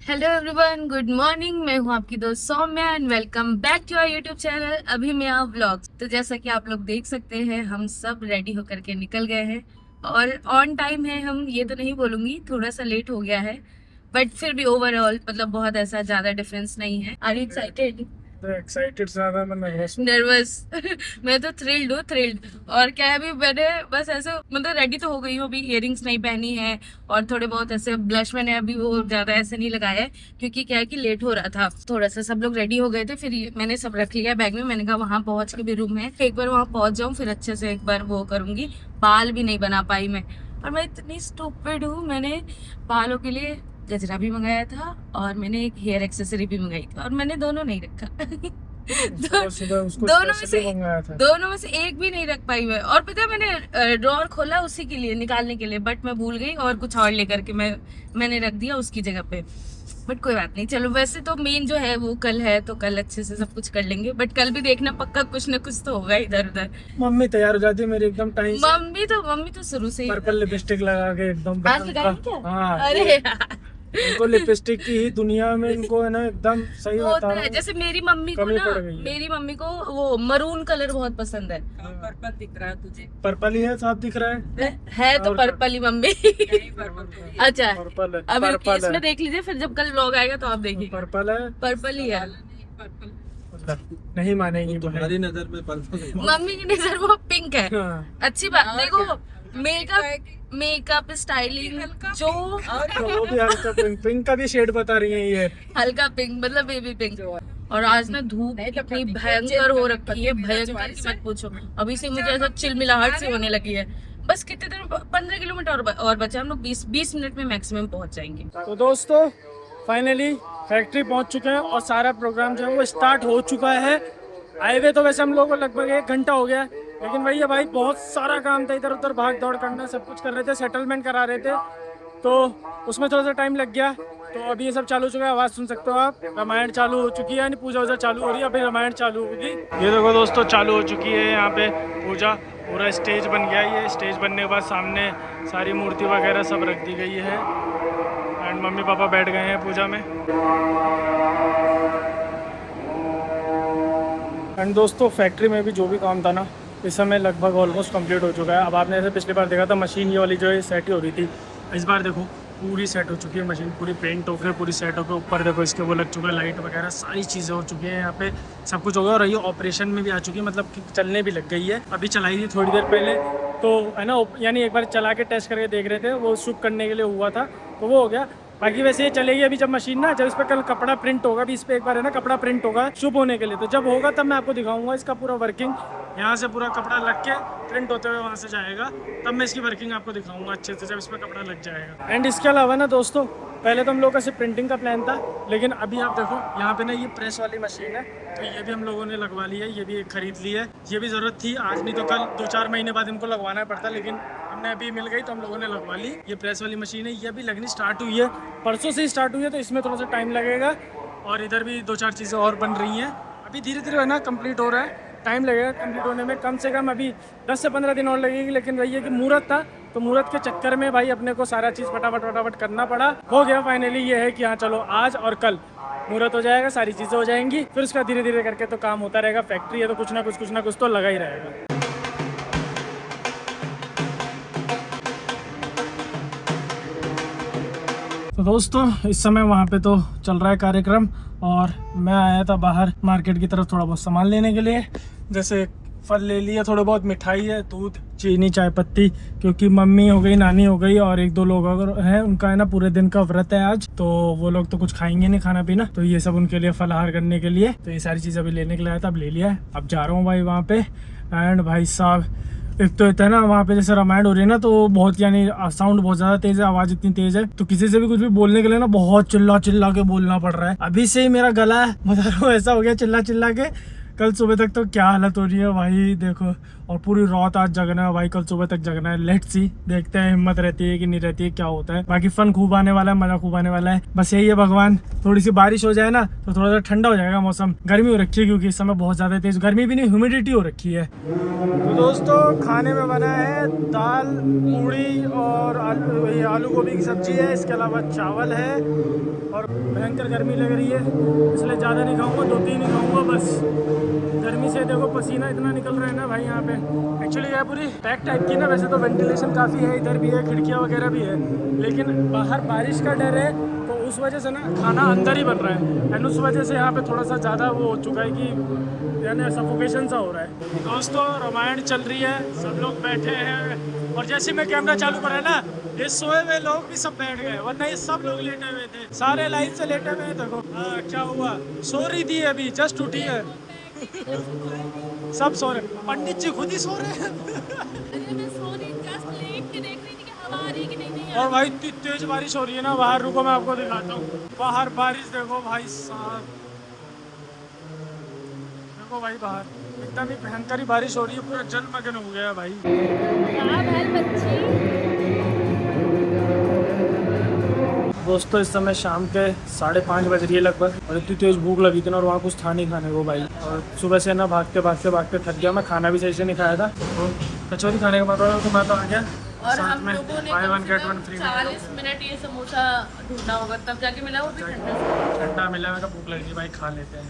Hello everyone, good morning. मैं हूं आपकी दोस्त Saumya and welcome back to our YouTube channel अभी मैं आप व्लॉग्स। तो जैसा कि आप लोग देख सकते हैं, हम सब रेडी होकर के निकल गए हैं और ऑन टाइम है। हम ये तो नहीं बोलूंगी, थोड़ा सा लेट हो गया है, बट फिर भी ओवरऑल मतलब बहुत ऐसा ज्यादा डिफरेंस नहीं है। Are you excited? एक्साइटेड ज्यादा मैं नर्वस मैं तो थ्रिल्ड। और क्या है, अभी मैंने बस ऐसे मतलब रेडी तो हो गई हूँ, अभी इयरिंग्स नहीं पहनी है और थोड़े बहुत ऐसे ब्लश मैंने अभी वो ज्यादा ऐसे नहीं लगाया है, क्योंकि क्या है कि लेट हो रहा था थोड़ा सा। सब लोग रेडी हो गए थे, फिर मैंने सब रख लिया बैग में। मैंने कहा वहां पहुंच के भी रूम है, एक बार वहां पहुंच जाऊँ फिर अच्छे से एक बार वो करूंगी। बाल भी नहीं बना पाई मैं, और मैं इतनी स्टूपिड हूँ। मैंने बालों के लिए गजरा भी मंगाया था और मैंने एक हेयर एक्सेसरी भी मंगाई थी, और मैंने दोनों नहीं रखा दोनों में से एक भी नहीं रख पाई मैं। और पता है, मैंने ड्रॉअर खोला उसी के लिए, निकालने के लिए, बट मैं भूल गई और कुछ और लेकर के मैंने रख दिया उसकी जगह पे। बट कोई बात नहीं, चलो। वैसे तो मेन जो है वो कल है, तो कल अच्छे से सब कुछ कर लेंगे। बट कल भी देखना पक्का कुछ न कुछ तो होगा इधर उधर। मम्मी तैयार हो जाती है मेरी एकदम टाइम से। मम्मी तो शुरू से ही पर्पल लिपस्टिक लगा के एकदम। आज लगाई क्या? हाँ, अरे यार, इनको लिपस्टिक की ही दुनिया में इनको है ना एकदम सही वो बता तो रहा है। हूँ। जैसे मेरी मम्मी को कमी ना, पड़ गई है। मेरी मम्मी को वो मरून कलर बहुत पसंद है। पर्पल दिख रहा है तुझे? पर्पल ही है, साफ दिख रहा है तो और पर्पल ही मम्मी अच्छा, पर्पल है। अभी पर्पल इसमें है। देख लीजिए, फिर जब कल व्लॉग आएगा तो आप देखिए। पर्पल है। पर्पल ही है। नहीं मानेंगी तुम्हारी नजर में पर्पल। मम्मी की नजर वो पिंक है। हाँ। अच्छी बात। देखो, मेकअप स्टाइलिंग जो तो वो भी हल्का पिंक का भी शेड बता रही है ये। हल्का पिंक मतलब बेबी पिंक। और आज ना धूप इतनी भयंकर हो रखी है, भयंकर की मत पूछो। अभी से मुझे ऐसा चिलमिलाहट से होने लगी है। बस कितने देर, 15 किलोमीटर और बचा, हम लोग 20 मिनट में मैक्सिमम पहुंच जाएंगे। तो दोस्तों फाइनली फैक्ट्री पहुंच चुके हैं और सारा प्रोग्राम जो है वो स्टार्ट हो चुका है। आए हुए तो वैसे हम लोगों को लगभग 1 घंटा हो गया, लेकिन भैया भाई बहुत सारा काम था, इधर उधर भाग दौड़ करना, सब कुछ कर रहे थे, सेटलमेंट करा रहे थे, तो उसमें थोड़ा सा टाइम लग गया। तो अभी ये सब चालू हो चुका है, आवाज़ सुन सकते हो आप। रामायण चालू हो चुकी है, यानी पूजा वूजा चालू हो रही है, अभी रामायण चालू होगी। ये देखो दोस्तों, चालू हो चुकी है यहाँ पे पूजा। पूरा स्टेज बन गया। ये स्टेज बनने के बाद सामने सारी मूर्ति वगैरह सब रख दी गई है एंड मम्मी पापा बैठ गए हैं पूजा में। एंड दोस्तों फैक्ट्री में भी जो भी काम था ना, इस समय लगभग ऑलमोस्ट कंप्लीट हो चुका है। अब आपने ऐसे पिछली बार देखा था मशीन ये वाली जो है सेट ही हो रही थी, इस बार देखो पूरी सेट हो चुकी है मशीन, पूरी पेंट होकर पूरी सेट होकर ऊपर देखो इसके वो लग चुका है, लाइट वगैरह सारी चीज़ें हो चुकी हैं यहाँ पे, सब कुछ हो गया। और ये ऑपरेशन में भी आ चुकी है, मतलब कि चलने भी लग गई है। अभी चलाई थी थोड़ी देर पहले, तो है ना, यानी एक बार चला के टेस्ट करके देख रहे थे, वो शुभ करने के लिए हुआ था, तो वो हो गया। बाकी वैसे ये चलेगी अभी जब मशीन ना, जब इस पर कल कपड़ा प्रिंट होगा, अभी इस पर एक बार है ना कपड़ा प्रिंट होगा शुभ होने के लिए, तो जब होगा तब मैं आपको दिखाऊंगा इसका पूरा वर्किंग। यहाँ से पूरा कपड़ा लग के प्रिंट होते हुए वहाँ से जाएगा, तब मैं इसकी वर्किंग आपको दिखाऊंगा अच्छे से, जब इस पर कपड़ा लग जाएगा। एंड इसके अलावा ना दोस्तों, पहले तो हम लोग का सिर्फ प्रिंटिंग का प्लान था, लेकिन अभी आप देखो यहाँ पे ना ये प्रेस वाली मशीन है, तो ये भी हम लोगों ने लगवा ली है, ये भी खरीद ली है। ये भी ज़रूरत थी, आज नहीं तो कल 2-4 महीने बाद इनको लगवाना पड़ता, लेकिन हमने अभी मिल गई तो हम लोगों ने लगवा ली। ये प्रेस वाली मशीन है, ये अभी लगनी स्टार्ट हुई है, परसों से ही स्टार्ट हुई है, तो इसमें थोड़ा सा टाइम लगेगा। और इधर भी 2-4 चीज़ें और बन रही हैं, अभी धीरे धीरे है ना कंप्लीट हो रहा है, टाइम लगेगा कंप्लीट होने में, कम से कम अभी 10 से 15 दिन और लगेगी। लेकिन वही है कि मुहूर्त था, तो मुहूर्त के चक्कर में भाई अपने को सारा चीज़ फटाफट करना पड़ा। हो गया फाइनली, ये है कि हाँ चलो आज और कल मुहूर्त हो जाएगा, सारी चीज़ें हो जाएंगी, फिर उसका धीरे धीरे करके तो काम होता रहेगा। फैक्ट्री है तो कुछ ना कुछ तो लगा ही रहेगा। तो दोस्तों इस समय वहाँ पे तो चल रहा है कार्यक्रम, और मैं आया था बाहर मार्केट की तरफ थोड़ा बहुत सामान लेने के लिए, जैसे फल ले लिया, थोड़े बहुत मिठाई है, दूध, चीनी, चाय पत्ती, क्योंकि मम्मी हो गई, नानी हो गई और 1-2 लोग अगर हैं, उनका है ना पूरे दिन का व्रत है आज, तो वो लोग तो कुछ खाएंगे नहीं खाना पीना, तो ये सब उनके लिए फलाहार करने के लिए, तो ये सारी चीज़ अभी लेने के लिए आया था, अब ले लिया है। अब जा रहा हूँ भाई वहाँ पे। एंड भाई साहब एक तो इतना है ना, वहाँ पे जैसे रामायण हो रही है ना, तो बहुत यानी साउंड बहुत ज़्यादा तेज़ है, आवाज़ इतनी तेज़ है, तो किसी से भी कुछ भी बोलने के लिए ना बहुत चिल्ला के बोलना पड़ रहा है। अभी से ही मेरा गला बता रहा हूँ ऐसा हो गया चिल्ला के, कल सुबह तक तो क्या हालत हो रही है भाई देखो। और पूरी रात आज जगना है भाई, कल सुबह तक जगना है। लेट्स सी, देखते हैं हिम्मत रहती है कि नहीं रहती है, क्या होता है। बाकी फन खूब आने वाला है, मजा खूब आने वाला है। बस यही है भगवान, थोड़ी सी बारिश हो जाए ना तो थोड़ा सा ठंडा हो जाएगा मौसम। गर्मी हो रखी है क्योंकि इस समय बहुत ज्यादा तेज गर्मी भी नहीं, ह्यूमिडिटी हो रखी है। तो दोस्तों खाने में बना है दाल, पूड़ी और आलू गोभी की सब्जी है, इसके अलावा चावल है। और भयंकर गर्मी लग रही है इसलिए ज़्यादा नहीं खाऊंगा, 2-3 ही खाऊंगा बस। गर्मी से देखो पसीना इतना निकल रहा है ना भाई। यहाँ पे एक्चुअली है पूरी पैक टाइप की ना, वैसे तो वेंटिलेशन काफ़ी है, इधर भी है, खिड़कियाँ वगैरह भी है, लेकिन बाहर बारिश का डर है तो उस वजह से ना खाना अंदर ही बन रहा है। एंड उस वजह से यहाँ पे थोड़ा सा ज़्यादा वो हो चुका है कि यानी सफोकेशन सा हो रहा है। दोस्तों रामायण चल रही है, सब लोग बैठे हैं और जैसे मैं कैमरा चालू करा ना, ये सोए हुए लोग भी सब बैठ गए, वरना ये सब लोग लेटे हुए थे, सारे लाइन से लेटे हुए हैं। देखो क्या हुआ, सो रही थी अभी, जस्ट उठी है। सब सो रहे, पंडित जी खुद ही सो रहे हैं। और भाई इतनी तेज बारिश हो रही है ना बाहर, रुको मैं आपको दिखाता हूँ। बाहर बारिश देखो भाई साहब, देखो भाई बाहर एकदम ही भयंकर बारिश हो रही है, पूरा जलमग्न हो गया भाई। दोस्तों इस समय शाम के 5:30 बज रही है लगभग, और इतनी तेज भूख लगी थी ना, और वहाँ कुछ था नहीं खाने को भाई। और सुबह से ना भागते भागते थक गया मैं, खाना भी सही से नहीं खाया था। तो कचौरी खाने का मन रहा तो मैं तो आ गया। और हम लोगों ने 40 मिनट ये समोसा ढूंढना होगा तब जाके मिला, वो भी ठंडा मिला। मैं भूख लगी भाई, खा लेते हैं।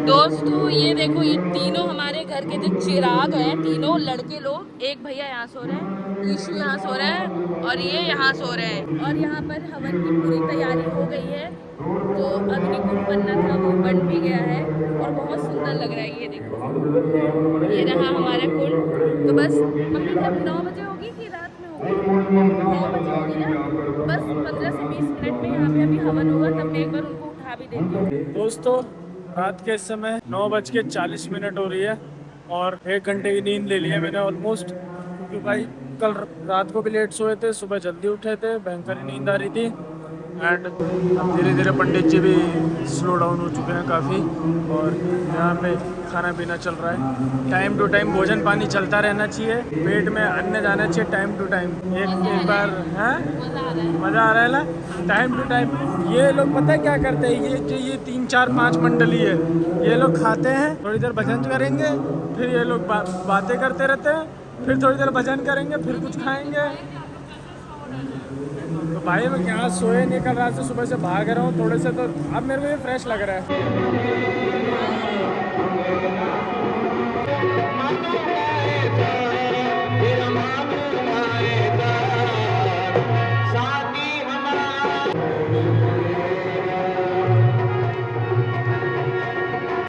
दोस्तों ये देखो, ये तीनों हमारे घर के जो चिराग हैं, तीनों लड़के लोग, एक भैया यहाँ सो रहे हैं, ईशु यहाँ सो रहा है और ये यहाँ सो रहे हैं। और यहाँ पर हवन की पूरी तैयारी हो गई है, जो अग्निकुंड बनना था वो बन भी गया है और बहुत सुंदर लग रहा है। ये देखो, ये रहा हमारा कुंड। तो बस मम्मी कब 9 बजे होगी कि रात में होगी? 9 बजे होगी ना, बस 15 से 20 मिनट में यहाँ पे अभी हवन होगा, तब मैं एक बार उनको उठा भी देती हूँ। दोस्तों रात के समय 9:40 हो रही है और 1 घंटे की नींद ले ली है मैंने ऑलमोस्ट, क्योंकि भाई कल रात को भी लेट सोए थे, सुबह जल्दी उठे थे, भयंकर नींद आ रही थी। एंड धीरे धीरे पंडित जी भी स्लो डाउन हो चुके हैं काफ़ी, और यहाँ पे खाना पीना चल रहा है। टाइम टू टाइम भोजन पानी चलता रहना चाहिए, पेट में अन्न जाना चाहिए टाइम टू टाइम। एक बार है मज़ा आ रहा है ना, टाइम टू टाइम। ये लोग पता है क्या करते हैं, ये 3, 4, 5 मंडली है, ये लोग खाते हैं, थोड़ी देर भजन करेंगे, फिर ये लोग बातें करते रहते हैं, फिर थोड़ी देर भजन करेंगे, फिर कुछ खाएंगे। तो भाई मैं यहाँ सोए नहीं, कल रात से सुबह से भाग रहा हूँ थोड़े से, तो अब मेरे को ये फ्रेश लग रहा है।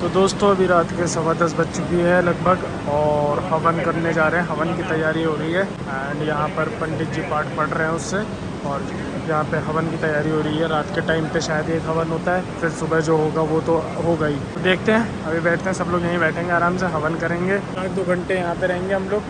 तो दोस्तों अभी रात के 10:15 बज चुकी है लगभग, और हवन करने जा रहे हैं, हवन की तैयारी हो रही है। एंड यहाँ पर पंडित जी पाठ पढ़ रहे हैं उससे, और यहाँ पे हवन की तैयारी हो रही है। रात के टाइम पे शायद एक हवन होता है, फिर सुबह जो होगा वो तो होगा ही। तो देखते हैं, अभी बैठते हैं, सब लोग यहीं बैठेंगे आराम से, हवन करेंगे, 1-2 घंटे यहाँ पे रहेंगे हम लोग,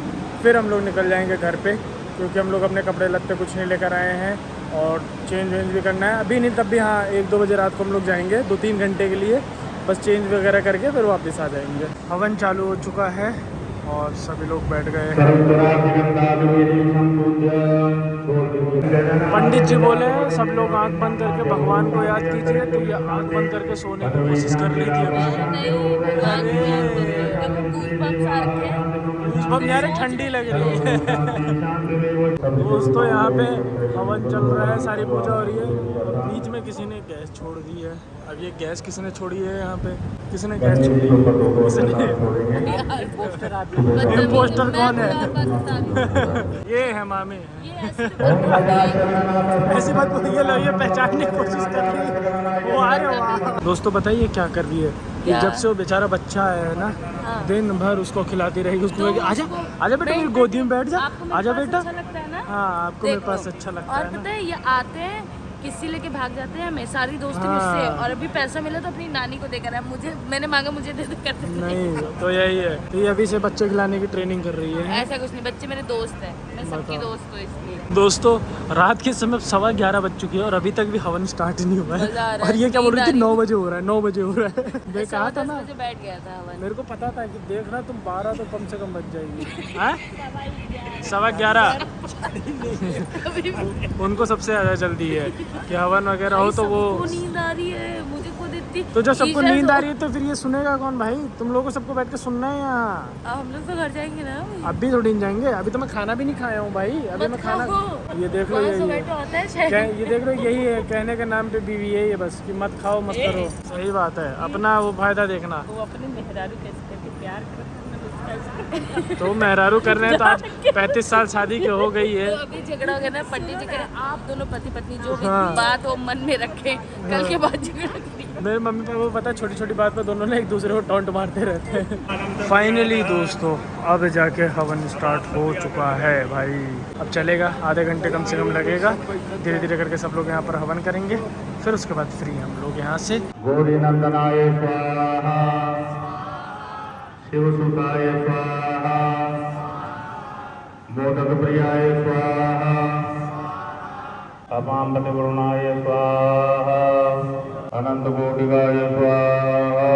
फिर हम लोग निकल जाएंगे घर पे, क्योंकि हम लोग अपने कपड़े लत्ते कुछ नहीं लेकर आए हैं, और चेंज वेंज भी करना है। अभी नहीं तब भी हाँ 1-2 बजे रात को हम लोग जाएंगे 2-3 घंटे के लिए, बस चेंज वगैरह करके फिर वापस आ जाएंगे। हवन चालू हो चुका है और सभी लोग बैठ गए हैं। पंडित जी बोले सब लोग आंख बंद करके भगवान को याद कीजिए, तो ये आंख बंद करके सोने की कोशिश कर रही थी अभी। यार ठंडी लग रही है। दोस्तों यहाँ पे हवन चल रहा है, सारी पूजा हो रही है, बीच में किसी ने गैस छोड़ दी है। अब ये गैस किसने छोड़ी है यहाँ पे, किसने गैस छोड़ी है, किसने? ये पोस्टर कौन है? ये है मामी। ऐसी बात बोलिए, ये पहचानने की कोशिश कर रही है, वो आ रहे हो। दोस्तों बताइए क्या कर रही है, कि जब से वो बेचारा बच्चा आया है ना, दिन भर उसको खिलाती रहेगी, उसको आजा आजा बेटा मेरी गोदी में बैठ जा, आजा बेटा। हाँ आपको मेरे पास अच्छा लगता है ना। और पता है ये आते हैं किसी लेके भाग जाते हैं हमें, सारी दोस्ती मुझसे, और अभी पैसा मिला तो अपनी नानी को देकर है, मुझे मैंने मांगा मुझे दे दे करते नहीं तो यही है, तो ये अभी से बच्चे खिलाने की ट्रेनिंग कर रही है। ऐसा कुछ नहीं, बच्चे मेरे दोस्त है, मैं सबकी दोस्त हूँ इसलिए। दोस्तों रात के समय 11:15 बज चुकी है और अभी तक भी हवन स्टार्ट नहीं हुआ मजा आ है। रहा और है, ये क्या बोल रही थी, नींद आ 9 बजे हो रहा है, 9 बजे हो रहा है। मैं कहा था 10 ना, बजे बैठ गया था हवन। मेरे को पता था कि देखना तुम 12 तो कम से कम बज जाएगी। हाँ? 11:15 उनको सबसे ज्यादा जल्दी है कि हवन वगैरह हो तो वो नींद आ रही है, मुझे खुद इतनी। तो जब सबको नींद आ रही है तो फिर ये सुनेगा कौन भाई? तुम लोगों को सबको बैठ के सुनना है यहाँ। अब हम लोग तो घर जाएंगे ना। अभी थोड़ी नहीं जाएंगे, अभी तो मैं खाना भी नहीं खाया हूँ भाई। अभी मैं खाना, ये देख लो यही है, ये देख लो यही है, कहने के नाम पे बीवी है ये, बस कि मत खाओ मत करो। सही बात है, अपना वो फायदा देखना। वो अपने मेहरारू कैसे करके प्यार करते तो मेहरारू कर रहे हैं तो आज 35 साल शादी के हो गई है। तो अभी झगड़ा हो गया ना, पंडित जी कह रहे आप दोनों पति पत्नी जो भी हाँ। बात हो मन में रखें, कल के बाद झगड़ा करेंगे। मेरे मम्मी पापा को पता है, छोटी छोटी बात पर दोनों ने एक दूसरे को टॉन्ट मारते रहते हैं। फाइनली दोस्तों अब जाके हवन स्टार्ट हो चुका है भाई। अब चलेगा, आधे घंटे कम से कम लगेगा। धीरे धीरे करके सब लोग यहाँ पर हवन करेंगे, फिर उसके बाद फ्री हम लोग यहाँ से। गौरी नंदनाय स्वाहा, शिवसुताय स्वाहा, मोदक प्रियाय स्वाहा, अपाम्बति वरुणाय स्वाहा, अनंत कोटिकाय स्वाहा।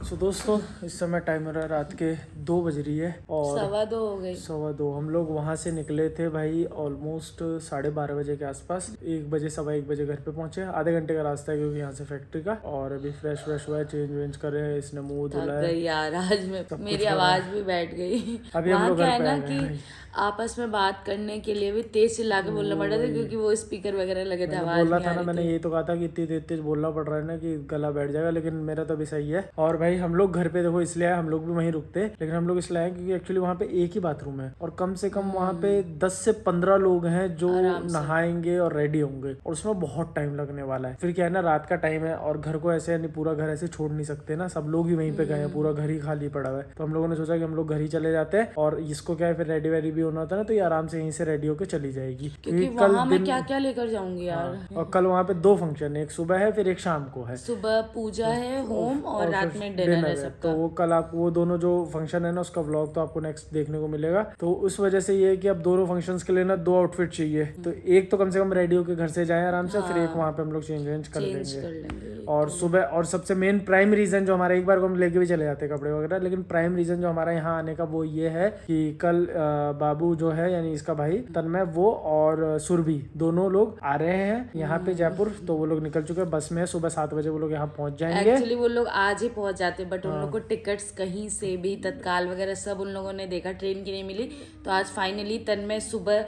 तो दोस्तों इस समय टाइम हो रहा है रात के 2 बज रही है और 2:15 हो गई। 2:15 हम लोग वहाँ से निकले थे भाई ऑलमोस्ट 12:30 बजे के आसपास। 1 बजे 1:15 बजे घर पे पहुंचे। आधे घंटे का रास्ता है क्योंकि यहाँ से फैक्ट्री का। और अभी फ्रेश हुआ है, चेंज वेंज कर रहे हैं, इसने मुंह धुला है यार आज में मेरी आवाज भी बैठ गई। अभी हम वहाँ लोग क्या घर है पे ना आ गए कि हैं। आपस में बात करने के लिए भी तेज चिल्ला के बोलना पड़ा था, क्योंकि वो स्पीकर वगैरह लगे थे, आवाज बोला नहीं था आ ना, रही मैंने थी। यही तो कहा था कि इतनी तेज तेज बोलना पड़ रहा है ना कि गला बैठ जाएगा, लेकिन मेरा तो अभी सही है। और भाई हम लोग घर पे देखो इसलिए आए, हम लोग भी वहीं रुकते, लेकिन हम लोग इसलिए आए क्योंकि एक्चुअली वहाँ पे एक ही बाथरूम है और कम से कम वहाँ पे 10 से 15 लोग हैं जो नहाएंगे और रेडी होंगे, और उसमें बहुत टाइम लगने वाला है। फिर क्या है ना, रात का टाइम है और घर को ऐसे नहीं, पूरा घर ऐसे छोड़ नहीं सकते ना, सब लोग ही वहीं पे गए हैं, पूरा घर ही खाली पड़ा हुआ है। तो हम लोगों ने सोचा कि हम लोग घर ही चले जाते हैं, और इसको क्या है फिर रेडी वेडी भी होना होता है ना, तो ये आराम से यहीं से रेडी होकर चली जाएगी। क्योंकि वहाँ मैं क्या क्या लेकर जाऊंगी यार। और कल वहाँ पे 2 फंक्शन है, एक सुबह है फिर एक शाम को है। सुबह पूजा है होम और रात में डिनर है सबका। तो वो कल आप वो दोनों जो फंक्शन है ना उसका व्लॉग तो आपको नेक्स्ट देखने को मिलेगा। तो उस वजह से ये है कि अब दोनों फंक्शंस के लिए ना 2 आउटफिट चाहिए, तो एक तो कम से कम रेडी होकर घर से जाए आराम से, फिर एक वहाँ पे हम लोग चेंज कर लेंगे। और सुबह, और सबसे मेन प्राइम रीजन जो हमारा, एक बार को हम लेके भी चले जाते हैं कपड़े वगैरह, लेकिन प्राइम रीजन जो हमारा यहाँ आने का वो ये है कि कल बाबू जो है यानी इसका भाई तन्मय, वो और सुरभि दोनों लोग आ रहे हैं यहाँ पे जयपुर। तो वो लोग निकल चुके हैं, बस में सुबह 7 बजे वो लोग यहाँ पहुंच जाएंगे। एक्चुअली वो लोग आज ही पहुंच जाते, बट उन लोग को टिकट्स कहीं से भी तत्काल वगैरह सब उन लोगों ने देखा, ट्रेन की नहीं मिली। तो आज फाइनली तन्मय सुबह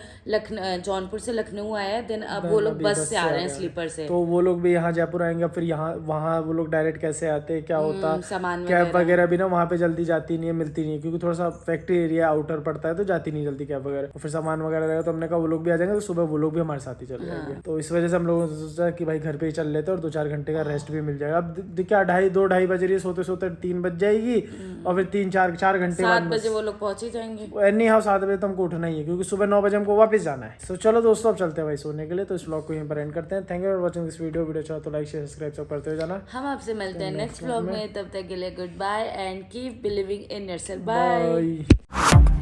जौनपुर से लखनऊ आया, देन अब वो लोग बस से आ रहे हैं स्लीपर से। तो वो लोग भी यहाँ जयपुर आएंगे, फिर यहाँ वहाँ वो लोग डायरेक्ट कैसे आते क्या होता, सामान कैब वगैरह भी ना वहाँ पे जल्दी जाती नहीं है, मिलती नहीं है, क्योंकि थोड़ा सा फैक्ट्री एरिया आउटर पड़ता है, तो जाती नहीं जल्दी कैब वगैरह। फिर सामान वगैरह रहेगा, तो हमने कहा वो लोग भी आ जाएंगे, तो सुबह वो लोग भी हमारे साथ ही चल जाएंगे। तो इस वजह से हम लोगों ने सोचा कि भाई घर पे ही चल लेते और 2-4 घंटे का रेस्ट भी मिल जाएगा। अब क्या 2-2:30 बज रही है, सोते सोते 3 बज जाएगी, और फिर 3-4 घंटे 7 बजे वो लोग पहुंच ही जाएंगे। एनी हाउ 7 बजे तो हमको उठना ही है, क्योंकि सुबह 9 बजे हमको वापस जाना है। तो चलो दोस्तों अब चलते हैं भाई सोने के लिए। तो इस व्लॉग को यहीं पर एंड करते हैं। Thank you for watching this video अच्छा तो लाइक शेयर सब्सक्राइब सब करते हुए जाना। हम आपसे मिलते हैं नेक्स्ट व्लॉग में, तब तक के लिए good bye and keep believing in yourself. Bye.